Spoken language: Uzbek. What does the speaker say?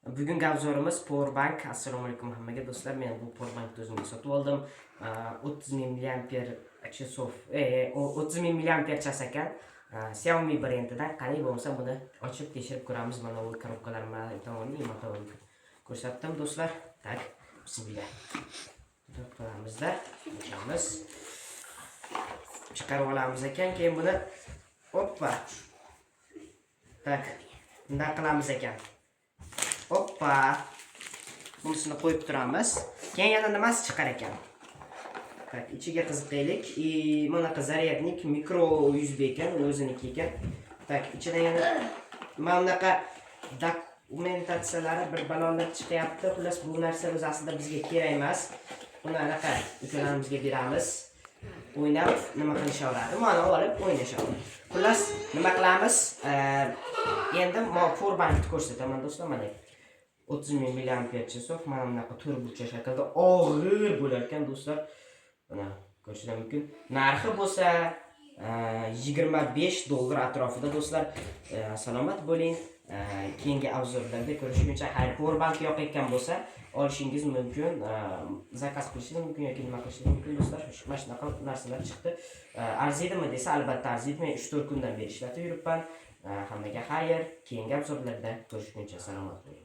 Bugungi obzorimiz Powerbank. Assalomu alaykum hammaga do'stlar. Men bu Powerbankni o'zimga sotib oldim. 30 mAh часов, 30 mAh chas ekan. Xiaomi brendidan. Qani bo'lsa buni ochib tekshirib ko'ramiz. Mana bu korobkalarni tomonini motorni ko'rsatdim do'stlar. Tak, bismillah. Qo'yamizda, ochamiz. Chiqarib olamiz ekan, keyin buni hoppa. Tak, bunday qilamiz ekan. Hoppa. Bunisini qo'yib turamiz. Keyin yana nimasi chiqar ekan? Tak, ichiga qiziqaylik. Bunaqa zaryadnik mikro USB ekan, o'ziniki ekan. Tak, ichida yana mana bunaqa dokumentatsiyalari bir balolar chiqyapti. Xullas bu narsa o'zi aslida bizga kerak emas. Buni anaqa ukalarimizga beramiz. O'ynab nima qilishaveradi? Mana olib o'ynashadi. Xullas nima qilamiz? Endi Powerbankni ko'rsataman do'stlar, mana 30 mAh mana bunaqa turbucha shaklda og'ir bo'lar ekan do'stlar. Mana ko'rishingiz mumkin. Narxi bo'lsa $25 atrofida do'stlar. Salomat bo'ling. Keyingi obzorlarda ko'rishguncha, Powerbank yoqayotgan bo'lsa olishingiz mumkin. Zakaz qilishingiz mumkin yoki nima qilishingiz mumkin do'stlar. Mana shunaqa narsalar chiqdi. Arziydimi desa, albatta arziydi. Men 3-4 kundan beri ishlatib yuribman. Hammaga xayr. Keyingi obzorlarda ko'rishguncha salomat bo'ling.